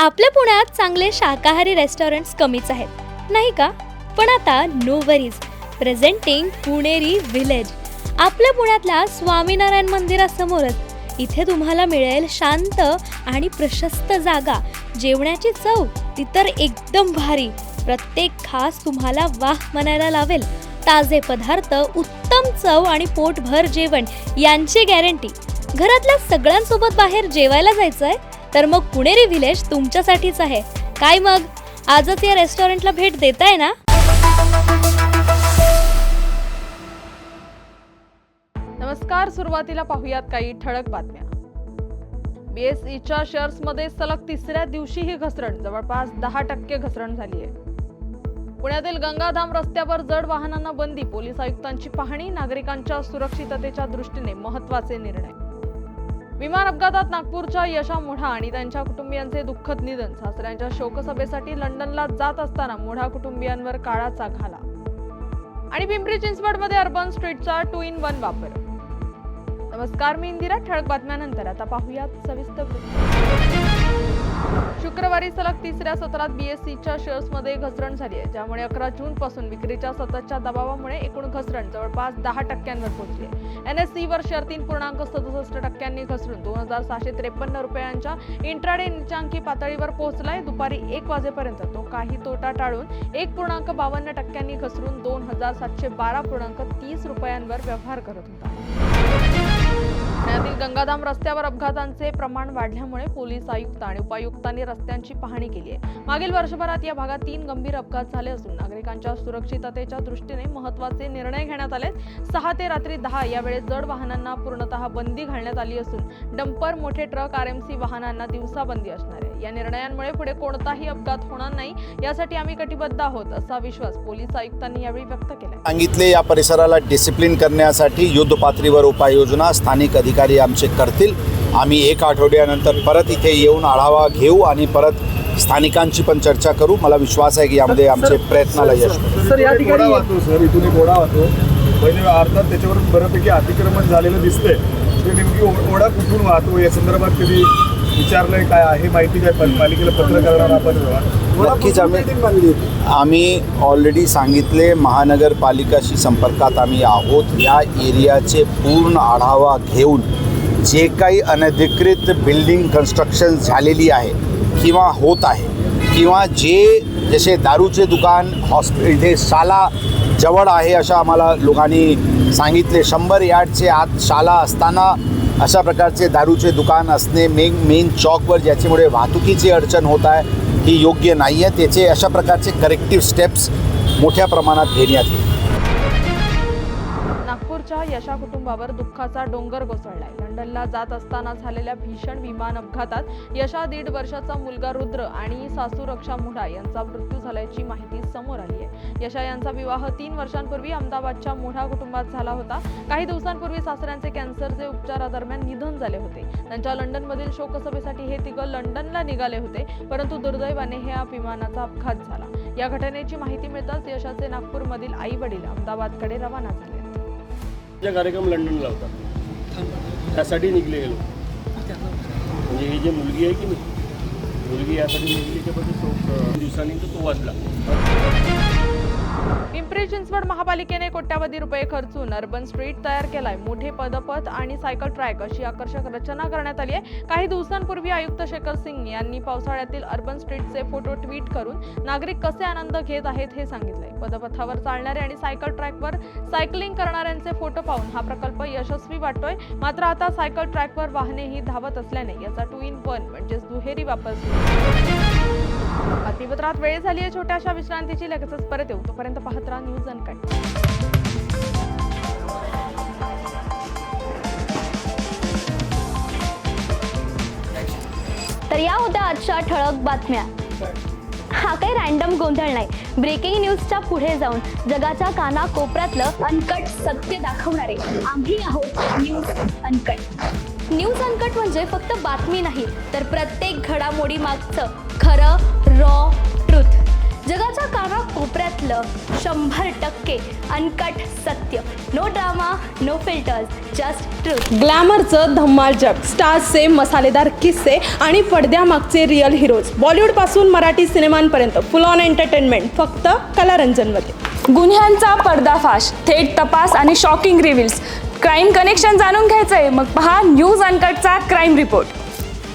आपल्या पुण्यात चांगले शाकाहारी रेस्टॉरंट्स कमीच आहेत नाही का? पण आता नो वरीज, प्रेझेंटिंग पुणेरी विलेज. आपल्या पुण्यातल्या स्वामीनारायण मंदिरासमोरच इथे तुम्हाला मिळेल शांत आणि प्रशस्त जागा, जेवणाची चव ती तर एकदम भारी. प्रत्येक खास तुम्हाला वाह म्हणायला लावेल. ताजे पदार्थ, उत्तम चव आणि पोटभर जेवण यांची गॅरंटी. घरातल्या सगळ्यांसोबत बाहेर जेवायला जायचंय तर मग पुणेरी विलेज तुमच्यासाठीच आहे. काय मग आजच या रेस्टॉरंटला भेट देताय ना? नमस्कार. सुरुवातीला पाहूयात काही ठळक बातम्या. BSEच्या शेअर्समध्ये सलग तिसऱ्या दिवशी ही घसरण, जवळपास 10% घसरण झाली आहे. पुण्यातील गंगाधाम रस्त्यावर जड वाहनांना बंदी, पोलीस आयुक्तांची पाहणी. नागरिकांच्या सुरक्षिततेच्या दृष्टीने महत्त्वाचे निर्णय. विमान अपघातात नागपूरच्या यशा मोढा आणि त्यांच्या कुटुंबियांचे दुःखद निधन. सासऱ्यांच्या शोकसभेसाठी लंडनला जात असताना मोढा कुटुंबियांवर काळाचा घाला. आणि पिंपरी चिंचवडमध्ये अर्बन स्ट्रीटचा 2-in-1 वापर. नमस्कार, मी इंदिरा. ठळक बातम्यानंतर आता पाहूयात सविस्तर वृत्तांत. शुक्रवारी सलग तिसऱ्या सत्रात BSEच्या शेअर्समध्ये घसरण झाली आहे, ज्यामुळे 11 जून पासून विक्रीच्या सततच्या दबावामुळे एकूण घसरण जवळपास 10% पोहोचली आहे. NSEवर शेअर 3.67% घसरून 2,653 रुपयांच्या इंट्राडे नीचांकी पातळीवर पोहोचलाय. दुपारी 1 वाजेपर्यंत तो काही तोटा टाळून 1.52% घसरून 2,712.30 रुपयांवर व्यवहार करत होता. पुण्यातील गंगाधाम रस्त्यावर अपघातांचे प्रमाण वाढल्यामुळे पोलीस आयुक्त आणि उपायुक्तांनी रस्त्यांची पाहणी केली आहे. मागील वर्षभरात या भागात 3 गंभीर अपघात झाले असून नागरिकांच्या सुरक्षिततेच्या दृष्टीने महत्त्वाचे निर्णय घेण्यात आले. 6 ते रात्री 10 या वेळेत जड वाहनांना पूर्णतः बंदी घालण्यात आली असून डंपर, मोठे ट्रक, RMC वाहनांना दिवसा बंदी असणार आहे. या निर्णयांमुळे पुढे कोणताही अपघात होणार नाही, यासाठी आम्ही कटिबद्ध आहोत, असा विश्वास पोलीस आयुक्तांनी यावेळी व्यक्त केला. सांगितले या परिसराला डिसिप्लिन करण्यासाठी युद्ध पातळीवर उपाययोजना स्थानिक अधिकारी आमचे करतील. आम्ही 1 आठवड्यानंतर परत इथे येऊन आढावा घेऊ आणि परत स्थानिकांची पण चर्चा करू. मला विश्वास आहे की यामध्ये आमचे प्रयत्नाला यश मिळेल. सर, या ठिकाणी सर इथून एक ओढा वाहतो, पहिले अर्थात त्याच्यावर बऱ्यापैकी अतिक्रमण झालेलं दिसतंय. ते नेमकी ओढा कुठून वाहतो या संदर्भात कधी विचारलंय? काय आहे माहिती? काय पालिकेला पत्र करणार आपण? नक्कीच आम्ही ऑलरेडी सांगितले, महानगरपालिकाशी संपर्कात आम्ही आहोत. या एरियाचे पूर्ण आढावा घेऊन जे काही अनधिकृत बिल्डिंग कन्स्ट्रक्शन झालेली आहे किंवा होत आहे, किंवा जसे दारूचे दुकान इथे शाला जवळ आहे अशा आम्हाला लोकांनी सांगितले. 100 यार्डचे आत शाला असताना अशा प्रकारचे दारूचे दुकान असणे मेन चौकवर, ज्याच्यामुळे वाहतुकीची अडचण होत आहे, ही योग्य नाही आहे. त्याचे अशा प्रकारचे करेक्टिव्ह स्टेप्स मोठ्या प्रमाणात घेण्यात येईल. नागपूरच्या यशा कुटुंबावर दुःखाचा डोंगर कोसळलाय. लंडनला जात असताना झालेल्या भीषण विमान अपघातात यशा 1.5 वर्षाचा मुलगा रुद्र आणि सासू रक्षा मोढा यांचा मृत्यू झाल्याची माहिती समोर आली आहे. यशा यांचा विवाह 3 वर्षांपूर्वी अहमदाबादच्या मोढा कुटुंबात झाला होता. काही दिवसांपूर्वी सासऱ्यांचे कॅन्सरचे उपचारादरम्यान निधन झाले होते. त्यांच्या लंडनमधील शोकसभेसाठी हे तिघं लंडनला निघाले होते, परंतु दुर्दैवाने ह्या विमानाचा अपघात झाला. या घटनेची माहिती मिळताच यशाचे नागपूरमधील आई वडील अहमदाबादकडे रवाना झाले. कार्यक्रम लंडनला होता, त्यासाठी निघले गेलो. म्हणजे ही जी मुलगी आहे की नाही, मुलगी यासाठी निघली की म्हणजे दिवसांनी तो वाचला. पिंपरी चिंचवड महापालिकेने कोट्यावधी रुपये खर्चून अर्बन स्ट्रीट तयार केलाय. मोठे पदपथ आणि सायकल ट्रॅक अशी आकर्षक रचना करण्यात आली आहे. काही दिवसांपूर्वी आयुक्त शेखर सिंग यांनी पावसाळ्यातील अर्बन स्ट्रीटचे फोटो ट्विट करून नागरिक कसे आनंद घेत आहेत हे सांगितलंय. पदपथावर चालणारे आणि सायकल ट्रॅकवर सायकलिंग करणाऱ्यांचे फोटो पाहून हा प्रकल्प यशस्वी वाटतोय. मात्र आता सायकल ट्रॅकवर वाहनेही धावत असल्याने याचा 2-in-1 म्हणजेच दुहेरी वापर सुरू. बातमीपत्रात वेळ झाली आहे छोट्याशा विश्रांतीची. लगेचच परत येऊ, तोपर्यंत पाहत राहा न्यूज अनकट. तर या होत्या आजच्या ठळक बातम्या. हा काही रॅन्डम गोंधळ नाही. ब्रेकिंग न्यूजच्या पुढे जाऊन जगाच्या कानाकोपऱ्यातलं अनकट सत्य दाखवणारे आम्ही आहोत न्यूज अनकट. न्यूज अनकट म्हणजे फक्त बातमी नाही, तर प्रत्येक घडामोडी मागचं खरं रॉ ट्रुथ. जगाच्या कानाकोपऱ्यात कोपऱ्यातलं 100% अनकट सत्य. No drama, no filters, just truth. ग्लॅमरचं धम्माल जग, स्टार्सचे मसालेदार किस्से आणि पडद्यामागचे रिअल हिरोज. बॉलिवूडपासून मराठी सिनेमांपर्यंत फुल ऑन एंटरटेनमेंट फक्त कलारंजनमध्ये. गुन्ह्यांचा पर्दाफाश, थेट तपास आणि शॉकिंग रिव्हिल्स. क्राईम कनेक्शन जाणून घ्यायचंय? मग पहा न्यूज अनकटचा क्राईम रिपोर्ट.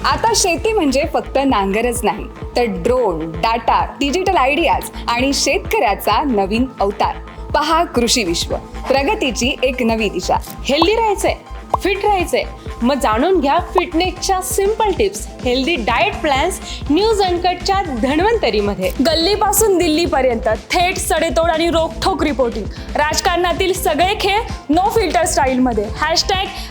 आता शेती म्हणजे फक्त नांगरच नाही, तर ड्रोन, डाटा, डिजिटल आयडियाज आणि शेतकऱ्याचा नवीन अवतार. पहा कृषी विश्व, प्रगतीची एक नवी दिशा. हेल्दी राहायचंय, फिट राहायचंय? मग जाणून घ्या फिटनेसच्या simple tips, healthy diet plans news अनकटच्या धन्वंतरीमध्ये. गल्लीपासून दिल्लीपर्यंत थेट सडेतोड आणि रोखठोक रिपोर्टिंग. राजकारणातील सगळे खेळ नो फिल्टर स्टाईलमध्ये.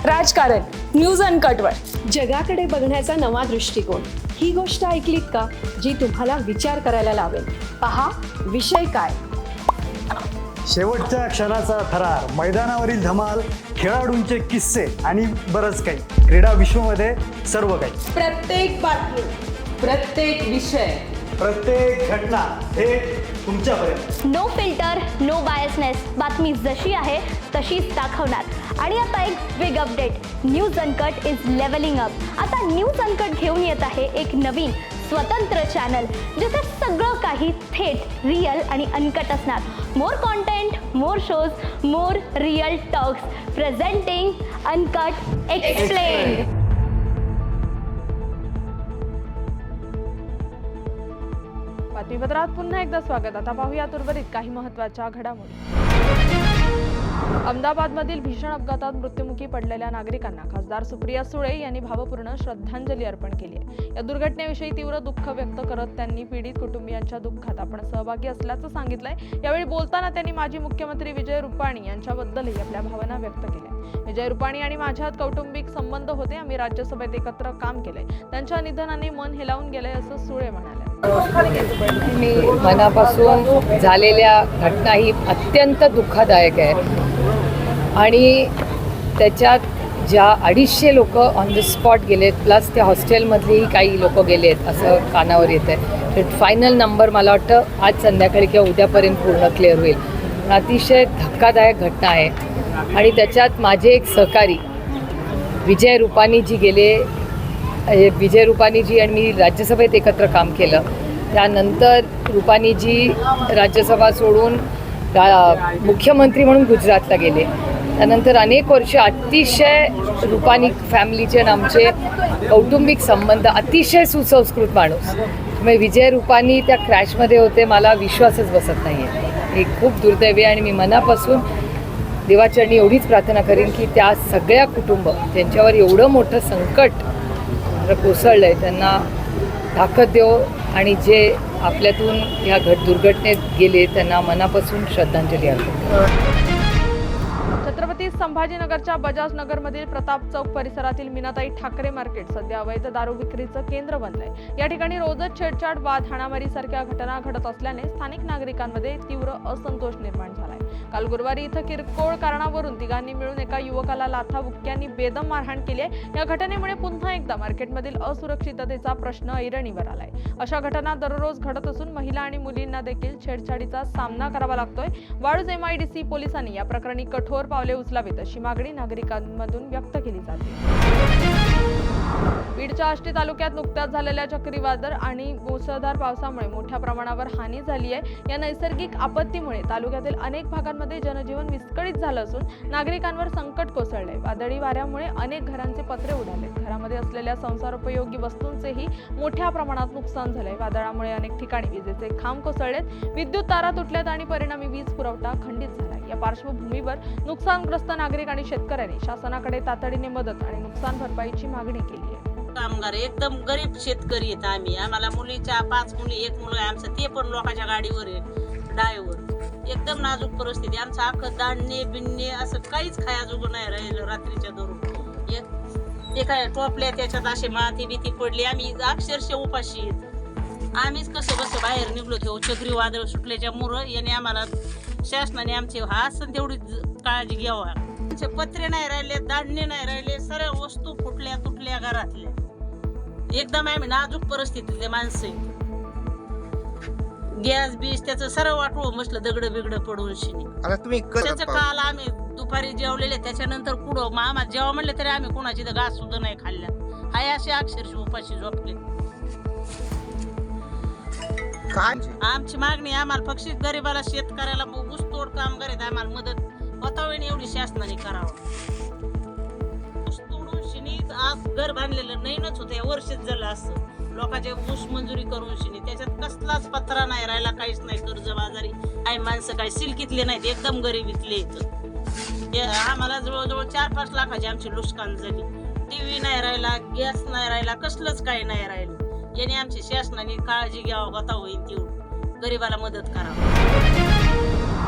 #राजकारण न्यूज अनकटवर. जगाकडे बघण्याचा नवा दृष्टिकोन. ही गोष्ट ऐकलीत का, जी तुम्हाला विचार करायला लावेल? पहा विषय काय. शेवटच्या क्षणाचा थरार, मैदानावरील धमाल, खेळाडूंचे किस्से आणि बरंच काही. क्रीडा विश्वमध्ये सर्व काही. प्रत्येक बातमी, प्रत्येक विषय, प्रत्येक घटना थेट तुमच्यापर्यंत. No filter, no biasness. बातमी जशी आहे तशीच दाखवणार. आणि आता एक big update, news uncut is levelling up. आता न्यूज अनकट घेऊन येत आहे एक नवीन स्वतंत्र चॅनल, जिथे सगळं काही थेट रिअल आणि अनकट असणार. More content, more shows, more real talks. Presenting uncut explain. बातमीपत्रात पुन्हा एकदा स्वागत. आता पाहूयात उर्वरित काही महत्त्वाच्या घडामोडी. अहमदाबादमधील भीषण अपघातात मृत्युमुखी पडलेल्या नागरिकांना खासदार सुप्रिया सुळे यांनी भावपूर्ण श्रद्धांजली अर्पण केली आहे. या दुर्घटनेविषयी तीव्र दुःख व्यक्त करत त्यांनी पीडित कुटुंबियांच्या दुःखात आपण सहभागी असल्याचं सांगितलंय. यावेळी बोलताना त्यांनी माजी मुख्यमंत्री विजय रुपाणी यांच्याबद्दलही आपल्या भावना व्यक्त केल्या. विजय रुपाणी आणि माझ्यात कौटुंबिक संबंध होते. आम्ही राज्यसभेत एकत्र काम केलंय. त्यांच्या निधनाने मन हेलावून गेलंय असं सुळे म्हणाले. मी मनापासून झालेल्या घटना ही अत्यंत दुःखदायक आहे आणि त्याच्यात ज्या 250 लोक ऑन द स्पॉट गेलेत, प्लस त्या हॉस्टेलमधलेही काही लोक गेलेत असं कानावर येत आहे. तर फायनल नंबर मला वाटतं आज संध्याकाळी किंवा उद्यापर्यंत पूर्ण क्लिअर होईल. पण अतिशय धक्कादायक घटना आहे आणि त्याच्यात माझे एक सहकारी विजय रुपानीजी गेले. विजय रुपानीजी आणि मी राज्यसभेत एकत्र काम केलं. त्यानंतर रुपानीजी राज्यसभा सोडून मुख्यमंत्री म्हणून गुजरातला गेले. त्यानंतर अनेक वर्ष अतिशय रुपानी फॅमिलीचे आणि आमचे कौटुंबिक संबंध, अतिशय सुसंस्कृत माणूस. त्यामुळे विजय रुपानी त्या क्रॅशमध्ये होते, मला विश्वासच बसत नाही आहे. हे खूप दुर्दैवी आहे आणि मी मनापासून देवाचरणी एवढीच प्रार्थना करेन की त्या सगळ्या कुटुंब ज्यांच्यावर एवढं मोठं संकट कोसळलं आहे त्यांना ताकद देव आणि जे आपल्यातून ह्या दुर्घटनेत गेले त्यांना मनापासून श्रद्धांजली अर्पण. छत्रपती संभाजीनगरच्या बजाज नगरमधील प्रताप चौक परिसरातील मीनाताई ठाकरे मार्केट सध्या अवैध दारू विक्रीचं केंद्र बनलंय. या ठिकाणी रोजच छेडछाड, वाद, हाणामारी सारख्या घटना घडत असल्याने स्थानिक नागरिकांमध्ये तीव्र असंतोष निर्माण झालाय. काल गुरुवारी इथं किरकोळ कारणावरून तिघांनी मिळून एका युवकाला लाथाबुक्क्यांनी बेदम मारहाण केली आहे. या घटनेमुळे पुन्हा एकदा मार्केटमधील असुरक्षिततेचा प्रश्न ऐरणीवर आलाय. अशा घटना दररोज घडत असून महिला आणि मुलींना देखील छेडछाडीचा सामना करावा लागतोय. वाळूज MIDC पोलिसांनी या प्रकरणी कठोर पावले उचलावीत अशी मागणी नागरिकांमधून व्यक्त केली जाते. बीडच्या आष्टी तालुक्यात नुकत्याच झालेल्या चक्रीवादळ आणि मुसळधार पावसामुळे मोठ्या प्रमाणावर हानी झाली आहे. या नैसर्गिक आपत्तीमुळे तालुक्यातील अनेक भागांमध्ये जनजीवन विस्कळीत झालं असून नागरिकांवर संकट कोसळलंय. वादळी वाऱ्यामुळे अनेक घरांचे पत्रे उडाले. घरामध्ये असलेल्या संसारोपयोगी वस्तूंचेही मोठ्या प्रमाणात नुकसान झालंय. वादळामुळे अनेक ठिकाणी विजेचे खांब कोसळलेत, विद्युत तारा तुटल्यात आणि परिणामी वीज पुरवठा खंडित झालाय. या पार्श्वभूमीवर नुकसानग्रस्त नागरिक आणि शेतकऱ्यांनी शासनाकडे तातडीने मदत आणि नुकसान भरपाईची मागणी केली आहे. कामगार एकदम गरीब शेतकरी आहेत आम्ही. आम्हाला मुलीच्या 5 मुली, 1 मुलगा आहे आमचं, ते पण लोकांच्या गाडीवर आहे, डायवर. एकदम नाजूक परिस्थिती. आमचं अख्खं धान्य बिन्ने असं काहीच खायाजोगं नाही राहिलं रात्रीच्या दरून. ते काय टोपल्या त्याच्यात असे माती बिती पडली. आम्ही अक्षरशः उपाशी आहेत. आम्हीच कसं बसं बाहेर निघलो तेव्हा चक्रीवादळ सुटल्याच्या मुळं याने आम्हाला शासनाने आमचे असं तेवढी काळजी घ्यावा. आमचे पत्रे नाही राहिले, धान्य नाही राहिले, सर्व वस्तू फुटल्या तुटल्या घरातल्या. एकदम आम्ही नाजूक परिस्थितीतले माणसं. गॅस बीस त्याचं सर्व वाटवं मसलं दगड बिगड पडून शिनी. आता तुम्ही त्याचं काल आम्ही दुपारी जेवलेले त्याच्यानंतर कुठं मामा जेव्हा म्हणले तरी आम्ही कोणाची तर घास सुद्धा नाही खाल्ल्या. हाय असे अक्षरशः उपाशी झोपले. काय आमची मागणी आम्हाला पक्षी गरीबाला शेतकऱ्याला ऊसतोड कामगार आहेत आम्हाला मदत होतावेळी एवढी शासनाने करावं. ऊस तोडून शिनी आज घर बांधलेलं नाहीच होतं, या वर्षच झालं असं. लोकांचे ऊस मंजुरी करून शिनी त्याच्यात कसलाच पत्रा नाही राहिला, काहीच नाही. कर्ज बाजारी आई माणसं काही सिलकीतले नाहीत, एकदम गरिबीतले येत. आम्हाला जवळजवळ 4-5 लाखाची आमची नुकसान झाली. टीव्ही नाही राहिला, गॅस नाही राहिला, कसलंच काही नाही राहिलं. याने आमची शासनाने काळजी घ्यावं, होता होईल तेवढं गरीबाला मदत करावं.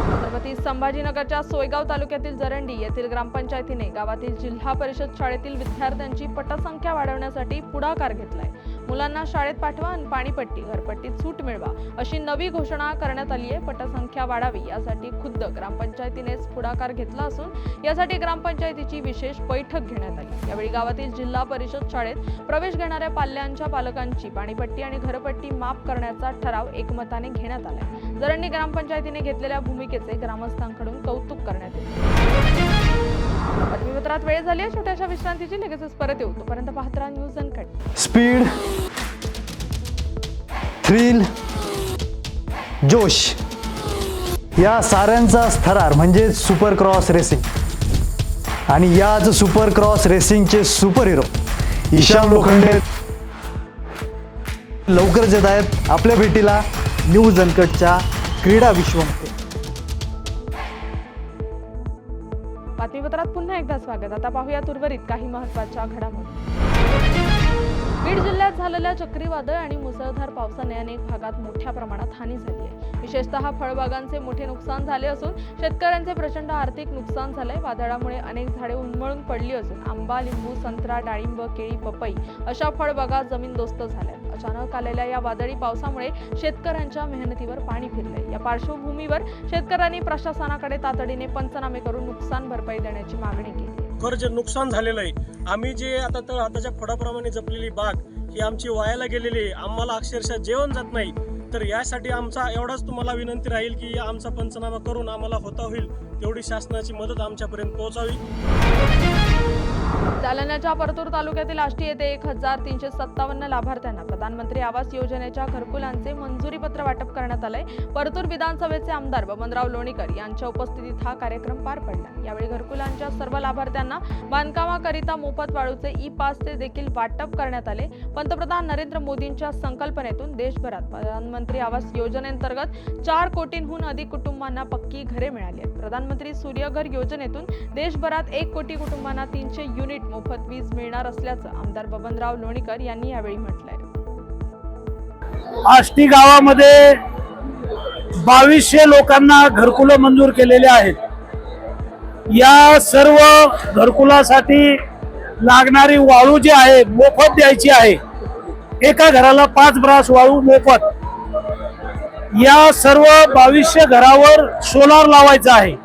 छत्रपती संभाजीनगरच्या सोयगाव तालुक्यातील जरंडी येथील ग्रामपंचायतीने गावातील जिल्हा परिषद शाळेतील विद्यार्थ्यांची पटसंख्या वाढवण्यासाठी पुढाकार घेतलाय. मुलांना शाळेत पाठवा आणि पाणीपट्टी घरपट्टीत सूट मिळवा अशी नवी घोषणा करण्यात आली आहे. पटसंख्या वाढावी यासाठी खुद्द ग्रामपंचायतीनेच पुढाकार घेतला असून यासाठी ग्रामपंचायतीची विशेष बैठक घेण्यात आली. यावेळी गावातील जिल्हा परिषद शाळेत प्रवेश घेणाऱ्या पाल्यांच्या पालकांची पाणीपट्टी आणि घरपट्टी माफ करण्याचा ठराव एकमताने घेण्यात आलाय. जरंडी ग्रामपंचायतीने घेतलेल्या भूमिकेचे ग्रामस्थांकडून कौतुक करण्यात येते. बातमीपत्रात वेळ झाली आहे छोट्याशा विश्रांतीची. लगेचच परत येऊ, तोपर्यंत पाहत राहा न्यूज अनकट. स्पीड, थ्रिल, जोश या साऱ्यांचा थरार म्हणजे सुपर क्रॉस रेसिंग. आणि याच सुपर क्रॉस रेसिंगचे सुपर हिरो ईशान लोखंडे लवकरच येत आहेत आपल्या भेटीला न्यूज अनकटच्या क्रीडा विश्वमध्ये. बातमीपत्रात पुन्हा एकदा स्वागत. आता पाहूयात उर्वरित काही महत्त्वाच्या घडामोडी. बीड जिल्ह्यात झालेल्या चक्रीवादळ आणि मुसळधार पावसाने अनेक भागात मोठ्या प्रमाणात हानी झाली आहे. विशेषतः फळबागांचे मोठे नुकसान झाले असून शेतकऱ्यांचे प्रचंड आर्थिक नुकसान झाले. वादळामुळे अनेक झाडे उन्मळून पडली असून आंबा, लिंबू, संत्रा, डाळिंब, केळी, पपई अशा फळबागा जमीनदोस्त झाल्या. अचानक आलेल्या या वादळी पावसामुळे शेतकऱ्यांच्या मेहनतीवर पाणी फिरले. या पार्श्वभूमीवर शेतकऱ्यांनी प्रशासनाकडे तातडीने पंचनामे करून नुकसान भरपाई देण्याची मागणी केली. जे नुकसान झालेलं आहे, आम्ही जे आता हाताच्या फळाप्रमाणे जपलेली बाग ही आमची वायाला गेलेली आहे. आम्हाला अक्षरशः जेवण जात नाही. तर यासाठी आमचा एवढाच तुम्हाला विनंती राहील की आमचा पंचनामा करून आम्हाला होता होईल तेवढी शासनाची मदत आमच्यापर्यंत पोहोचावी. जालन्याच्या परतूर तालुक्यातील आष्टी येथे 1357 लाभार्थ्यांना प्रधानमंत्री आवास योजनेच्या घरकुलांचे मंजुरी पत्र वाटप करण्यात आलंय. परतूर विधानसभेचे आमदार बबनराव लोणीकर यांच्या उपस्थितीत हा कार्यक्रम पार पडला. यावेळी घरकुलांच्या सर्व लाभार्थ्यांना बांधकामाकरिता मोफत वाळूचे ई-पासचे देखील वाटप करण्यात आले. पंतप्रधान नरेंद्र मोदींच्या संकल्पनेतून देशभरात प्रधानमंत्री आवास योजनेअंतर्गत 4 कोटींहून अधिक कुटुंबांना पक्की घरे मिळाली आहेत. प्रधानमंत्री सूर्यघर योजनेतून देशभरात 1 कोटी कुटुंबांना 300 युनिट मोफत वीज मिळणार असल्याचं आमदार बबनराव लोणीकर यांनी यावेळी म्हटलंय. आष्टी गावामध्ये 2200 लोकांना घरकुलं मंजूर केलेले आहेत. या सर्व घरकुलासाठी लागणारी वाळू जी आहे मोफत द्यायची आहे. एका घराला 5 ब्रास वाळू मोफत. या सर्व 2200 घरावर सोलार लावायचा आहे.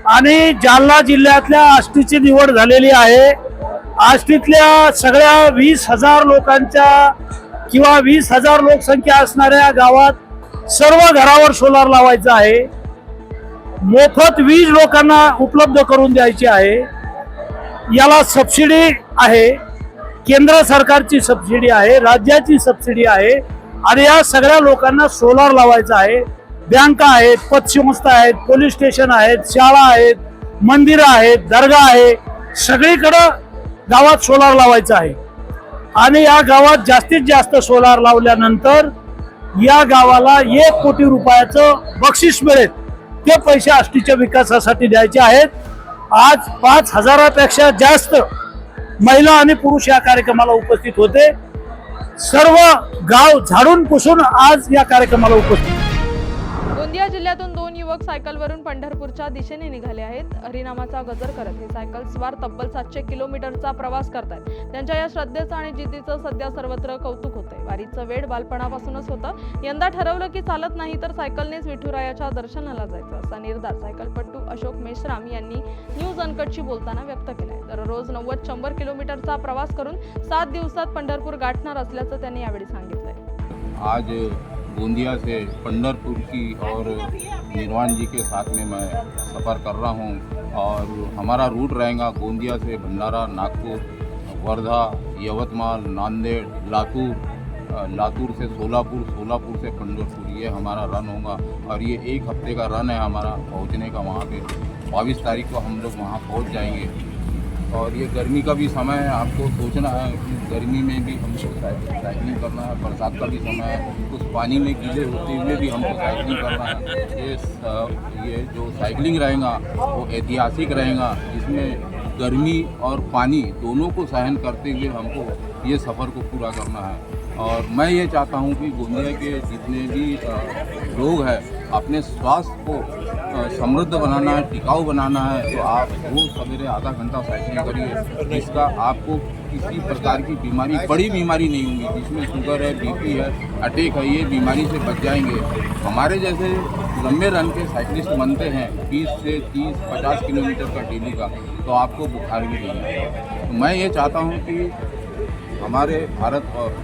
आणि जालना जिल्ह्यातल्या आष्टीची निवड झालेली आहे. आष्टीतल्या सगळ्या 20,000 लोकांच्या किंवा 20,000 लोकसंख्या असणाऱ्या गावात सर्व घरावर सोलार लावायचं आहे. मोफत वीज लोकांना उपलब्ध करून द्यायची आहे. याला सबसिडी आहे, केंद्र सरकारची सबसिडी आहे, राज्याची सबसिडी आहे. आणि या सगळ्या लोकांना सोलार लावायचं आहे. बँका आहेत, पतसंस्था आहेत, पोलीस स्टेशन आहेत, शाळा आहेत, मंदिरं आहेत, दर्गा आहे, सगळीकडं गावात सोलार लावायचं आहे. आणि या गावात जास्तीत जास्त सोलार लावल्यानंतर या गावाला 1 कोटी रुपयाचं बक्षीस मिळेल. ते पैसे आष्टीच्या विकासासाठी द्यायचे आहेत. आज 5,000पेक्षा जास्त महिला आणि पुरुष या कार्यक्रमाला उपस्थित होते. सर्व गाव झाडून पुसून आज या कार्यक्रमाला उपस्थित. गोंदिया जिल्ह्यातून 2 युवक सायकलवरून पंढरपूरच्या दिशेने निघाले आहेत. हरिनामाचा गजर करत हे सायकल स्वार तब्बल 700 किलोमीटरचा प्रवास करतात. त्यांच्या या श्रद्धेचं आणि जिद्दीचं सध्या सर्वत्र कौतुक होतंय. वारीचं वेड बालपणापासूनच होतं. यंदा ठरवलं की चालत नाही तर सायकलनेच विठुरायाच्या दर्शनाला जायचं असा निर्धार सायकलपटू अशोक मेश्राम यांनी न्यूज अनकटशी बोलताना व्यक्त केलाय. दररोज 90-100 किलोमीटरचा प्रवास करून 7 दिवसात पंढरपूर गाठणार असल्याचं त्यांनी यावेळी सांगितलंय. आज गोंदिया से पंढरपुर की और निर्वाण जी के साथ में मैं सफ़र कर रहा हूँ और हमारा रूट रहेगा गोंदिया से भंडारा, नागपुर, वर्धा, यवतमाल, नांदेड़, लातूर से सोलापुर, सोलापुर से पंढरपुर। ये हमारा रन होगा और ये 1 हफ्ते का रन है हमारा पहुंचने का। वहाँ पे 22 तारीख को हम लोग वहाँ पहुँच जाएंगे। और ये गर्मी का भी समय है, आपको सोचना है कि गर्मी में भी हमको साइकिलिंग करना है, बरसात का भी समय है, उस पानी में गीले होते हुए भी हमको साइकिलिंग करना है। ये जो साइकिलिंग रहेगा वो ऐतिहासिक रहेगा, जिसमें गर्मी और पानी दोनों को सहन करते हुए हमको ये सफ़र को पूरा करना है। और मैं ये चाहता हूँ कि गोंदिया के जितने भी लोग हैं अपने स्वास्थ्य को समृद्ध बनाना है, टिकाऊ बनाना है, तो आप रोज़ सवेरे आधा घंटा साइकिलिंग करिए, जिसका आपको किसी प्रकार की बीमारी, बड़ी बीमारी नहीं होगी, जिसमें शुगर है, बीपी है, अटैक है, ये बीमारी से बच जाएंगे। हमारे जैसे लंबे रन के साइकिलिस्ट बनते हैं 20 से 30-50 किलोमीटर का डेली का, तो आपको बुखार भी नहीं है। तो मैं ये चाहता हूँ कि हमारे भारत और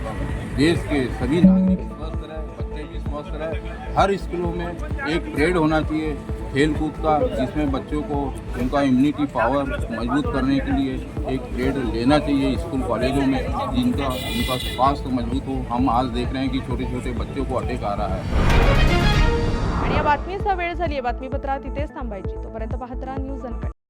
देश के सभी नागरिक स्वस्थ रहें, बच्चे भी स्वस्थ रहें। हर स्कूलों में एक परेड होना चाहिए खेल कूद का, जिसमें बच्चों को उनका इम्यूनिटी पावर मजबूत करने के लिए एक परेड लेना चाहिए स्कूल कॉलेजों में, जिनका उनका स्वास्थ्य मजबूत हो। हम आज देख रहे हैं कि छोटे छोटे बच्चों को अटैक आ रहा है। आणि या बातमीचा वेळ झाली आहे, बातमीपत्रात इथेच थांबायची। तोपर्यंत पाहत राहा न्यूज अनकट।